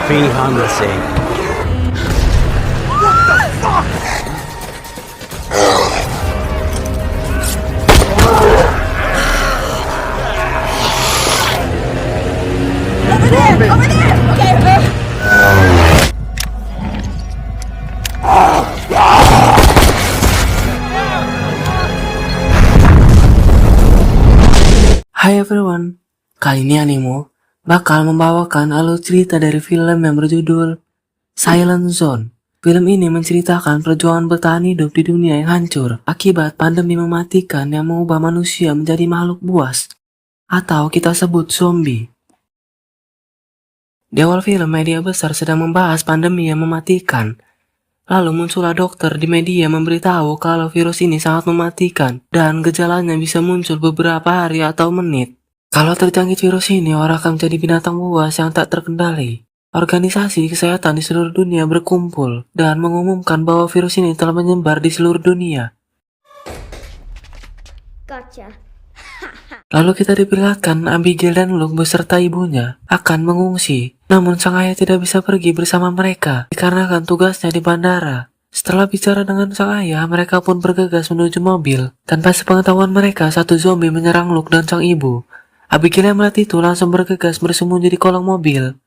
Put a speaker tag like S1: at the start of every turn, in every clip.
S1: Behind the scene.
S2: Over there! Over there! Okay.
S3: Hai everyone, kali ini Animo bakal membawakan alur cerita dari film yang berjudul Silent Zone. Film ini menceritakan perjuangan bertahan hidup di dunia yang hancur akibat pandemi mematikan yang mengubah manusia menjadi makhluk buas, atau kita sebut zombie. Di awal film, media besar sedang membahas pandemi yang mematikan. Lalu muncullah dokter di media memberitahu kalau virus ini sangat mematikan dan gejalanya bisa muncul beberapa hari atau menit. Kalau terjangkit virus ini, orang akan menjadi binatang buas yang tak terkendali. Organisasi kesehatan di seluruh dunia berkumpul dan mengumumkan bahwa virus ini telah menyebar di seluruh dunia.
S2: Gotcha.
S3: Lalu kita diperlihatkan Abigail dan Luke beserta ibunya akan mengungsi. Namun sang ayah tidak bisa pergi bersama mereka dikarenakan tugasnya di bandara. Setelah bicara dengan sang ayah, mereka pun bergegas menuju mobil. Tanpa sepengetahuan mereka, satu zombie menyerang Luke dan sang ibu. Abigail yang melihat itu langsung bergegas bersembunyi di kolong mobil.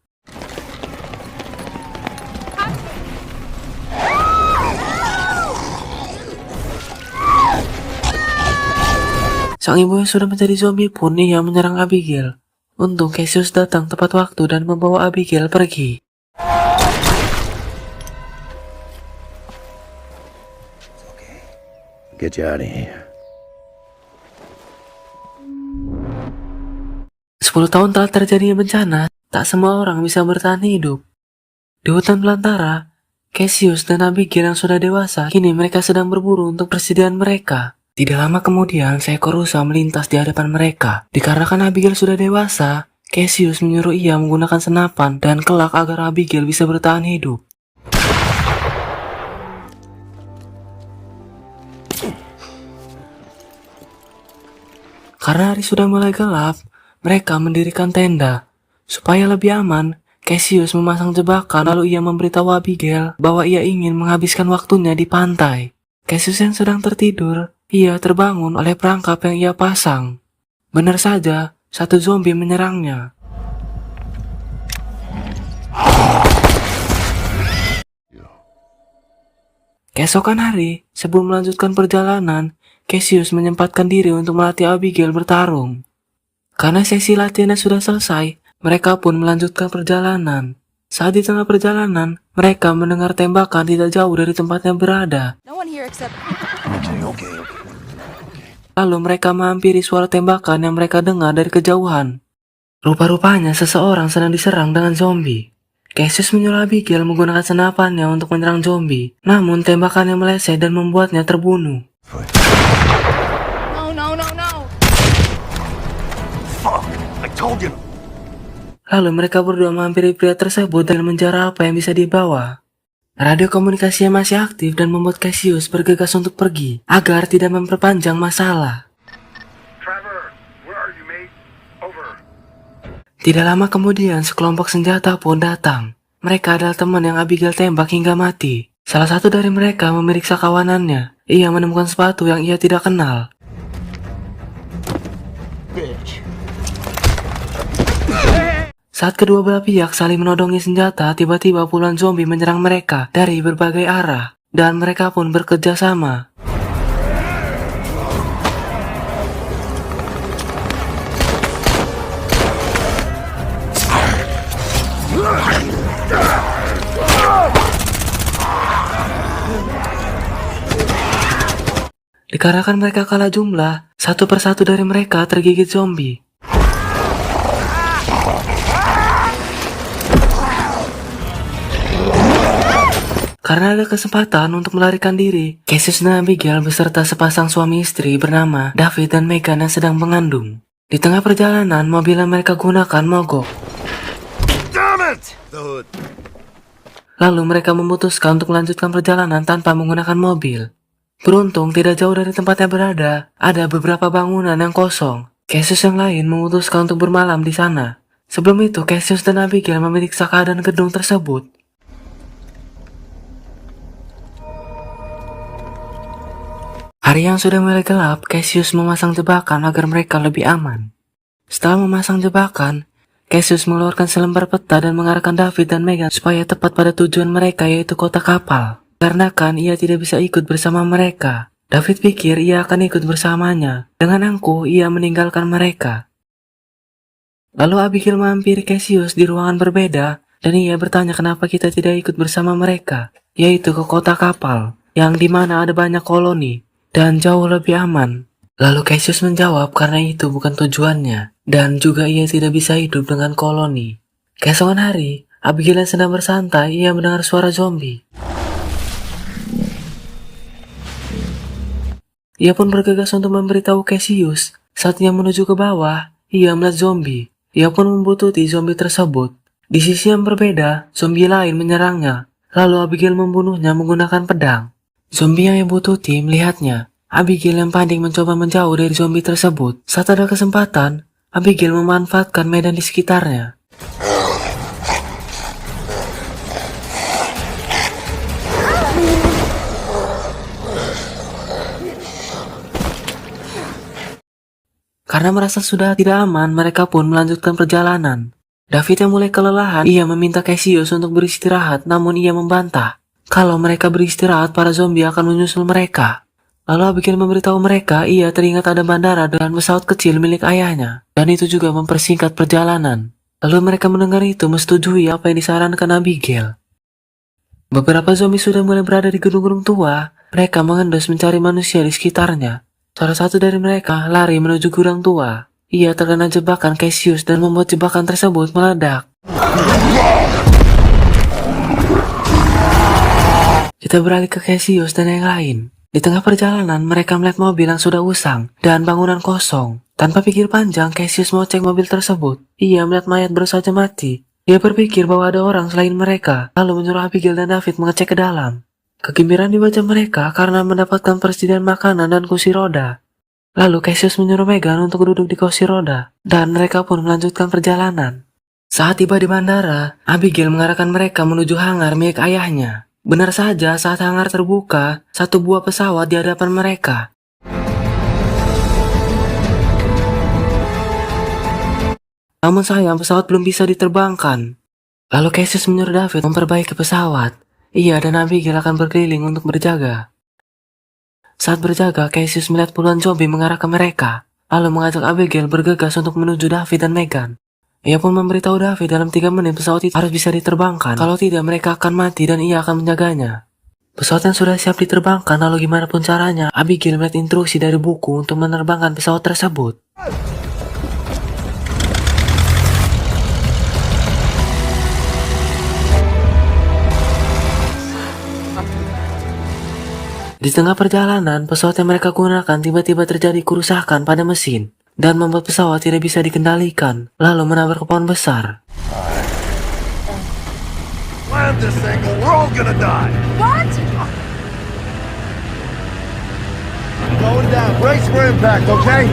S3: Sang ibu yang sudah menjadi zombie pun ia menyerang Abigail. Untung Cassius datang tepat waktu dan membawa Abigail pergi.
S1: Get you out of here.
S3: 10 tahun telah terjadi bencana, tak semua orang bisa bertahan hidup. Di hutan belantara, Cassius dan Abigail yang sudah dewasa, kini mereka sedang berburu untuk persediaan mereka. Tidak lama kemudian, seekor rusa melintas di hadapan mereka. Dikarenakan Abigail sudah dewasa, Cassius menyuruh ia menggunakan senapan dan kelak agar Abigail bisa bertahan hidup. Karena hari sudah mulai gelap, mereka mendirikan tenda. Supaya lebih aman, Cassius memasang jebakan lalu ia memberitahu Abigail bahwa ia ingin menghabiskan waktunya di pantai. Cassius yang sedang tertidur, ia terbangun oleh perangkap yang ia pasang. Benar saja, satu zombie menyerangnya. Keesokan hari, sebelum melanjutkan perjalanan, Cassius menyempatkan diri untuk melatih Abigail bertarung. Karena sesi latihannya sudah selesai, mereka pun melanjutkan perjalanan. Saat di tengah perjalanan, mereka mendengar tembakan tidak jauh dari tempatnya berada.
S2: No one here except...
S1: Okay.
S3: Lalu mereka menghampiri suara tembakan yang mereka dengar dari kejauhan. Rupa-rupanya seseorang sedang diserang dengan zombie. Cassius menyuruh Abigail menggunakan senapannya untuk menyerang zombie. Namun tembakannya meleset dan membuatnya terbunuh.
S2: No.
S1: Fuck! I told you.
S3: Lalu mereka berdua menghampiri pria tersebut dan menjara apa yang bisa dibawa. Radio komunikasinya masih aktif dan membuat Cassius bergegas untuk pergi agar tidak memperpanjang masalah.
S4: Trevor, where are you, mate? Over.
S3: Tidak lama kemudian sekelompok senjata pun datang. Mereka adalah teman yang Abigail tembak hingga mati. Salah satu dari mereka memeriksa kawanannya. Ia menemukan sepatu yang ia tidak kenal.
S1: Bitch.
S3: Saat kedua belah pihak saling menodongi senjata, tiba-tiba puluhan zombie menyerang mereka dari berbagai arah. Dan mereka pun bekerja sama. Dikarenakan mereka kalah jumlah, satu persatu dari mereka tergigit zombie. Karena ada kesempatan untuk melarikan diri, Cassius dan Abigail beserta sepasang suami istri bernama David dan Megan yang sedang mengandung. Di tengah perjalanan, mobil yang mereka gunakan mogok.
S4: Damn it! The hood.
S3: Lalu mereka memutuskan untuk melanjutkan perjalanan tanpa menggunakan mobil. Beruntung tidak jauh dari tempatnya berada, ada beberapa bangunan yang kosong. Cassius yang lain memutuskan untuk bermalam di sana. Sebelum itu, Cassius dan Abigail memeriksa keadaan gedung tersebut. Hari yang sudah mulai gelap, Cassius memasang jebakan agar mereka lebih aman. Setelah memasang jebakan, Cassius mengeluarkan selembar peta dan mengarahkan David dan Megan supaya tepat pada tujuan mereka, yaitu kota kapal. Karena kan ia tidak bisa ikut bersama mereka. David pikir ia akan ikut bersamanya. Dengan angkuh, ia meninggalkan mereka. Lalu Abigail menghampiri Cassius di ruangan berbeda dan ia bertanya kenapa kita tidak ikut bersama mereka, yaitu ke kota kapal, yang dimana ada banyak koloni dan jauh lebih aman. Lalu Cassius menjawab karena itu bukan tujuannya, dan juga ia tidak bisa hidup dengan koloni. Keesokan hari, Abigail yang sedang bersantai, ia mendengar suara zombie. Ia pun bergegas untuk memberitahu Cassius. Saat ia menuju ke bawah, ia melihat zombie. Ia pun membuntuti zombie tersebut. Di sisi yang berbeda, zombie lain menyerangnya. Lalu Abigail membunuhnya menggunakan pedang. Zombie yang ia buntuti melihatnya. Abigail yang panik mencoba menjauh dari zombie tersebut. Saat ada kesempatan, Abigail memanfaatkan medan di sekitarnya. Karena merasa sudah tidak aman, mereka pun melanjutkan perjalanan. David yang mulai kelelahan, ia meminta Cassius untuk beristirahat, namun ia membantah. Kalau mereka beristirahat, para zombie akan menyusul mereka. Lalu Abigail memberitahu mereka ia teringat ada bandara dan pesawat kecil milik ayahnya, dan itu juga mempersingkat perjalanan. Lalu mereka mendengar itu menyetujui apa yang disarankan Abigail. Beberapa zombie sudah mulai berada di gedung-gedung tua, mereka mengendus mencari manusia di sekitarnya. Salah satu dari mereka lari menuju gudang tua. Ia terkena jebakan Cassius dan membuat jebakan tersebut meledak. Kita beralih ke Cassius dan yang lain. Di tengah perjalanan, mereka melihat mobil yang sudah usang dan bangunan kosong. Tanpa pikir panjang, Cassius mau cek mobil tersebut. Ia melihat mayat baru saja mati. Ia berpikir bahwa ada orang selain mereka, lalu menyuruh Abigail dan David mengecek ke dalam. Kegembiraan di wajah mereka karena mendapatkan persediaan makanan dan kursi roda. Lalu Cassius menyuruh Megan untuk duduk di kursi roda, dan mereka pun melanjutkan perjalanan. Saat tiba di bandara, Abigail mengarahkan mereka menuju hangar milik ayahnya. Benar saja saat hangar terbuka, satu buah pesawat di hadapan mereka. Namun sayang pesawat belum bisa diterbangkan. Lalu Cassius menyuruh David memperbaiki pesawat. Ia dan Abigail akan berkeliling untuk berjaga. Saat berjaga, Cassius melihat puluhan zombie mengarah ke mereka, lalu mengajak Abigail bergegas untuk menuju David dan Megan. Ia pun memberitahu David dalam 3 menit pesawat itu harus bisa diterbangkan, kalau tidak mereka akan mati dan ia akan menjaganya. Pesawat yang sudah siap diterbangkan, lalu gimana pun caranya, Abigail melihat instruksi dari buku untuk menerbangkan pesawat tersebut. Di tengah perjalanan, pesawat yang mereka gunakan tiba-tiba terjadi kerusakan pada mesin dan membuat pesawat tidak bisa dikendalikan, lalu menabrak pohon besar.
S1: Land this thing or we're all gonna die.
S2: What?
S1: Going down. Brace for impact, okay?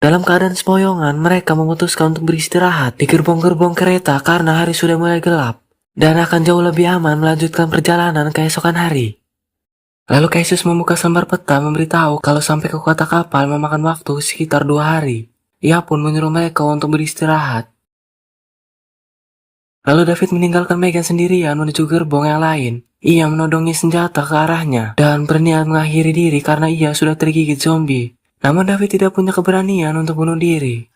S3: Dalam keadaan sempoyongan, mereka memutuskan untuk beristirahat di gerbong-gerbong kereta karena hari sudah mulai gelap dan akan jauh lebih aman melanjutkan perjalanan keesokan hari. Lalu Cassius membuka selembar peta memberitahu kalau sampai ke kota kapal memakan waktu sekitar 2 hari. Ia pun menyuruh mereka untuk beristirahat. Lalu David meninggalkan Megan sendirian menuju gerbong yang lain. Ia menodongi senjata ke arahnya dan berniat mengakhiri diri karena ia sudah tergigit zombie. Namun David tidak punya keberanian untuk bunuh diri.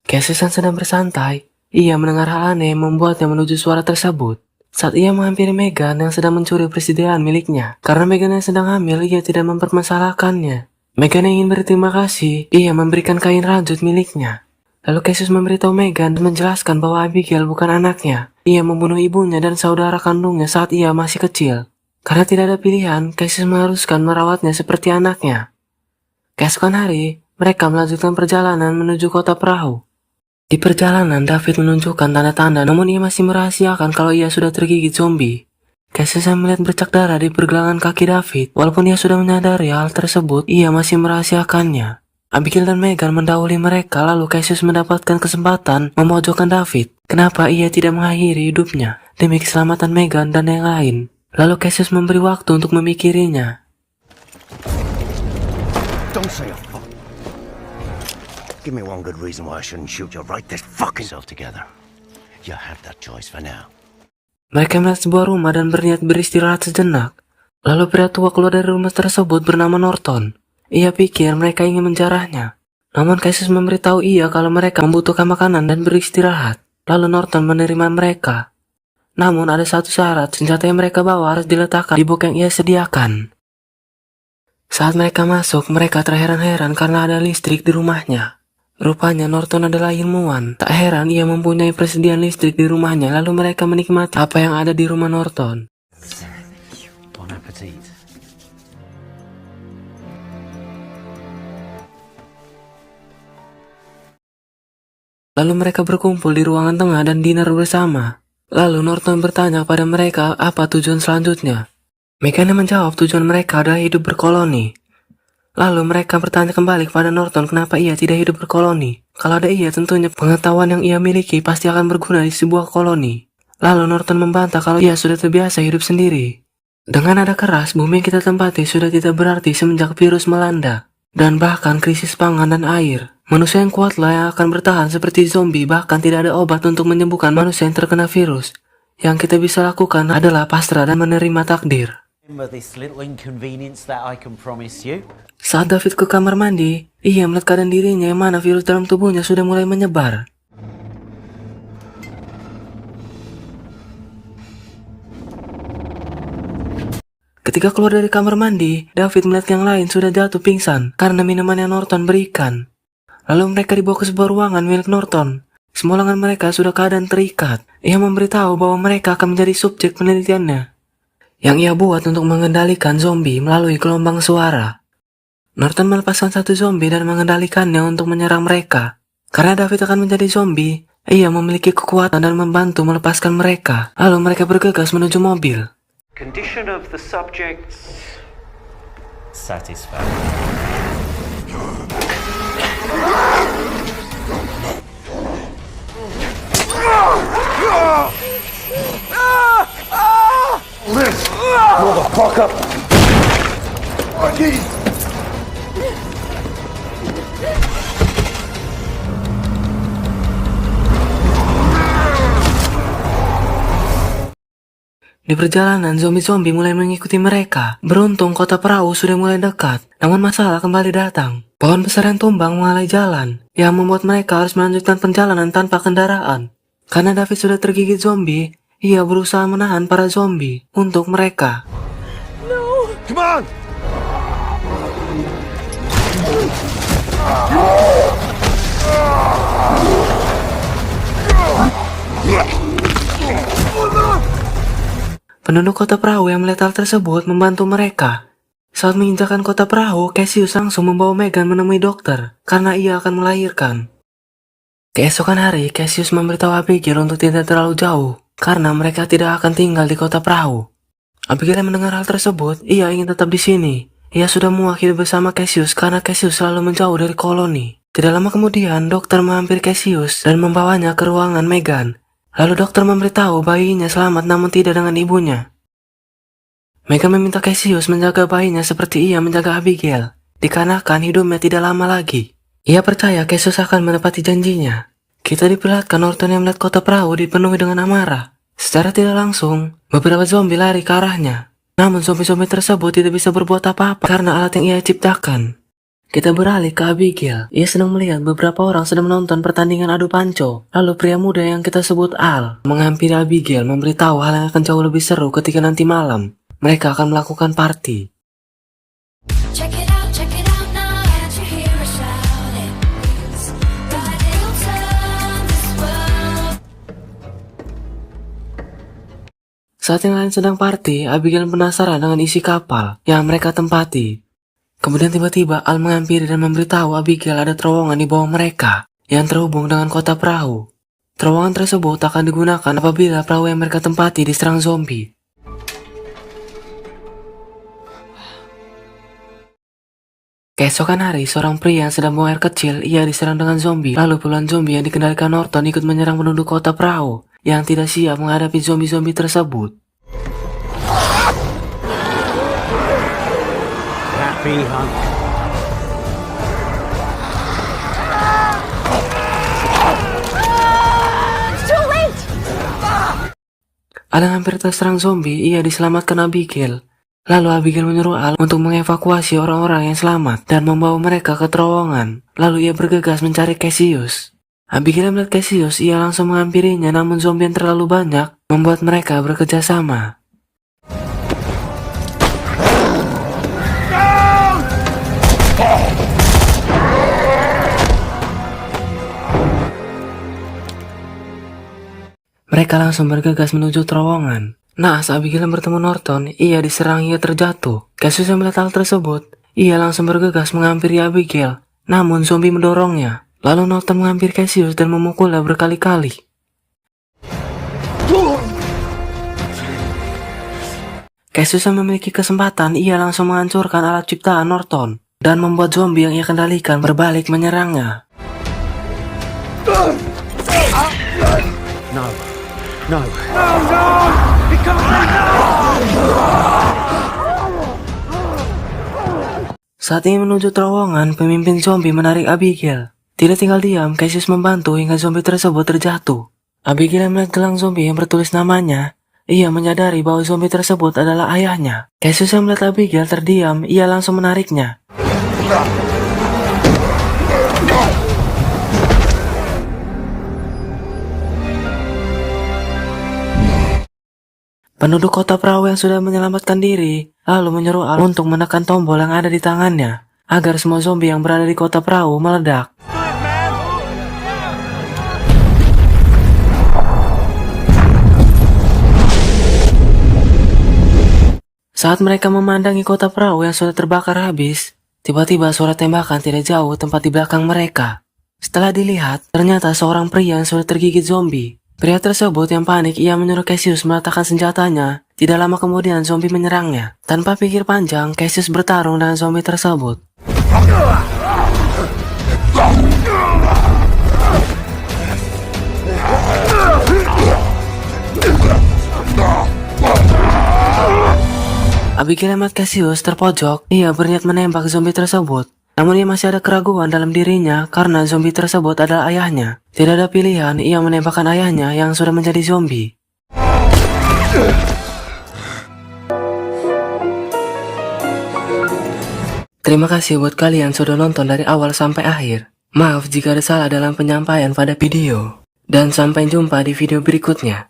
S3: Cassius yang sedang bersantai, ia mendengar hal aneh yang membuatnya menuju suara tersebut. Saat ia menghampiri Megan yang sedang mencuri persediaan miliknya. Karena Megan yang sedang hamil, ia tidak mempermasalahkannya. Megan yang ingin berterima kasih, ia memberikan kain rajut miliknya. Lalu Cassius memberitahu Megan dan menjelaskan bahwa Abigail bukan anaknya. Ia membunuh ibunya dan saudara kandungnya saat ia masih kecil. Karena tidak ada pilihan, Cassius mengharuskan merawatnya seperti anaknya. Keesokan hari, mereka melanjutkan perjalanan menuju kota perahu. Di perjalanan, David menunjukkan tanda-tanda, namun ia masih merahasiakan kalau ia sudah tergigit zombie. Cassius yang melihat bercak darah di pergelangan kaki David, walaupun ia sudah menyadari hal tersebut, ia masih merahasiakannya. Abigail dan Megan mendahului mereka, lalu Cassius mendapatkan kesempatan memojokkan David. Kenapa ia tidak mengakhiri hidupnya demi keselamatan Megan dan yang lain? Lalu Cassius memberi waktu untuk memikirinya.
S1: Don't say a fuck. Give me one good reason why I shouldn't shoot you right this fucking self together. You have that choice for now.
S3: Mereka melihat sebuah rumah dan berniat beristirahat sejenak. Lalu pria tua keluar dari rumah tersebut bernama Norton. Ia pikir mereka ingin menjarahnya. Namun Cassius memberitahu ia kalau mereka membutuhkan makanan dan beristirahat. Lalu Norton menerima mereka. Namun ada satu syarat, senjata yang mereka bawa harus diletakkan di box yang ia sediakan. Saat mereka masuk, mereka terheran-heran karena ada listrik di rumahnya. Rupanya Norton adalah ilmuwan. Tak heran ia mempunyai persediaan listrik di rumahnya, lalu mereka menikmati apa yang ada di rumah Norton.
S1: Bon appetit.
S3: Lalu mereka berkumpul di ruangan tengah dan dinner bersama. Lalu Norton bertanya pada mereka apa tujuan selanjutnya. Megan menjawab tujuan mereka adalah hidup berkoloni. Lalu mereka bertanya kembali kepada Norton kenapa ia tidak hidup berkoloni. Kalau ada ia, tentunya pengetahuan yang ia miliki pasti akan berguna di sebuah koloni. Lalu Norton membantah kalau ia sudah terbiasa hidup sendiri. Dengan nada keras, bumi yang kita tempati sudah tidak berarti semenjak virus melanda. Dan bahkan krisis pangan dan air. Manusia yang kuatlah yang akan bertahan seperti zombie, bahkan tidak ada obat untuk menyembuhkan manusia yang terkena virus. Yang kita bisa lakukan adalah pasrah dan menerima takdir.
S5: This little inconvenience that I can promise you.
S3: Saat David ke kamar mandi, ia melihat keadaan dirinya yang mana virus dalam tubuhnya sudah mulai menyebar. Ketika keluar dari kamar mandi, David melihat yang lain sudah jatuh pingsan karena minuman yang Norton berikan. Lalu mereka dibawa ke sebuah ruangan milik Norton. Semua lengan mereka sudah keadaan terikat. Ia memberitahu bahwa mereka akan menjadi subjek penelitiannya, yang ia buat untuk mengendalikan zombie melalui gelombang suara. Norton melepaskan satu zombie dan mengendalikannya untuk menyerang mereka. Karena David akan menjadi zombie, ia memiliki kekuatan dan membantu melepaskan mereka. Lalu mereka bergegas menuju mobil.
S5: Condition of the subjects satisfied.
S1: Liz! Motherfucker! Fucking!
S3: Di perjalanan, zombie-zombie mulai mengikuti mereka. Beruntung kota perahu sudah mulai dekat, namun masalah kembali datang. Pohon besar yang tumbang menghalangi jalan, yang membuat mereka harus melanjutkan perjalanan tanpa kendaraan. Karena David sudah tergigit zombie, ia berusaha menahan para zombie untuk mereka.
S1: Come on!
S3: Penduduk kota perahu yang melihat hal tersebut membantu mereka. Saat menginjakan kota perahu, Cassius langsung membawa Megan menemui dokter karena ia akan melahirkan. Keesokan hari, Cassius memberitahu Abigail untuk tidak terlalu jauh karena mereka tidak akan tinggal di kota perahu. Abigail yang mendengar hal tersebut, ia ingin tetap di sini. Ia sudah muak hidup bersama Cassius karena Cassius selalu menjauh dari koloni. Tidak lama kemudian, dokter menghampiri Cassius dan membawanya ke ruangan Megan. Lalu dokter memberitahu bayinya selamat namun tidak dengan ibunya. Megan meminta Cassius menjaga bayinya seperti ia menjaga Abigail, dikarenakan hidupnya tidak lama lagi. Ia percaya Cassius akan menepati janjinya. Kita diperlihatkan Norton yang melihat kota perahu dipenuhi dengan amarah. Secara tidak langsung, beberapa zombie lari ke arahnya. Namun zombie-zombie tersebut tidak bisa berbuat apa-apa karena alat yang ia ciptakan. Kita beralih ke Abigail. Ia sedang melihat beberapa orang sedang menonton pertandingan adu panco. Lalu pria muda yang kita sebut Al menghampiri Abigail memberitahu hal yang akan jauh lebih seru ketika nanti malam mereka akan melakukan party.
S2: Check it out now. Can't you hear us shouting? God, you'll turn this world.
S3: Saat yang lain sedang party, Abigail penasaran dengan isi kapal yang mereka tempati. Kemudian tiba-tiba Al menghampiri dan memberitahu Abigail ada terowongan di bawah mereka yang terhubung dengan kota perahu. Terowongan tersebut akan digunakan apabila perahu yang mereka tempati diserang zombie. Keesokan hari, seorang pria yang sedang buang air kecil, ia diserang dengan zombie. Lalu puluhan zombie yang dikendalikan Norton ikut menyerang penduduk kota perahu yang tidak siap menghadapi zombie-zombie tersebut.
S5: Happy hunt.
S3: Alan hampir terserang zombie, ia diselamatkan Abigail. Lalu Abigail menyuruh Al untuk mengevakuasi orang-orang yang selamat dan membawa mereka ke terowongan. Lalu ia bergegas mencari Cassius. Abigail melihat Cassius, ia langsung menghampirinya, namun zombie yang terlalu banyak membuat mereka bekerja sama. Mereka langsung bergegas menuju terowongan. Nah, saat Abigail bertemu Norton, ia diserang hingga terjatuh. Cassius yang melihat hal tersebut, ia langsung bergegas menghampiri Abigail. Namun zombie mendorongnya. Lalu Norton menghampiri Cassius dan memukulnya berkali-kali. Cassius yang memiliki kesempatan, ia langsung menghancurkan alat ciptaan Norton dan membuat zombie yang ia kendalikan berbalik menyerangnya.
S5: No. No.
S3: Saat ini menuju terowongan, pemimpin zombie menarik Abigail. Tidak tinggal diam, Cassius membantu hingga zombie tersebut terjatuh. Abigail melihat gelang zombie yang bertulis namanya. Ia menyadari bahwa zombie tersebut adalah ayahnya. Cassius yang melihat Abigail terdiam, ia langsung menariknya. Penduduk kota perahu yang sudah menyelamatkan diri, lalu menyuruh Al untuk menekan tombol yang ada di tangannya, agar semua zombie yang berada di kota perahu meledak. Saat mereka memandangi kota perahu yang sudah terbakar habis, tiba-tiba suara tembakan tidak jauh tempat di belakang mereka. Setelah dilihat, ternyata seorang pria yang sudah tergigit zombie. Pria tersebut yang panik, ia menyuruh Cassius meletakkan senjatanya. Tidak lama kemudian zombie menyerangnya. Tanpa pikir panjang, Cassius bertarung dengan zombie tersebut. Abigail melihat Cassius terpojok, ia berniat menembak zombie tersebut. Namun ia masih ada keraguan dalam dirinya karena zombie tersebut adalah ayahnya. Tidak ada pilihan, ia menembakkan ayahnya yang sudah menjadi zombie. Terima kasih buat kalian sudah nonton dari awal sampai akhir. Maaf jika ada salah dalam penyampaian pada video. Dan sampai jumpa di video berikutnya.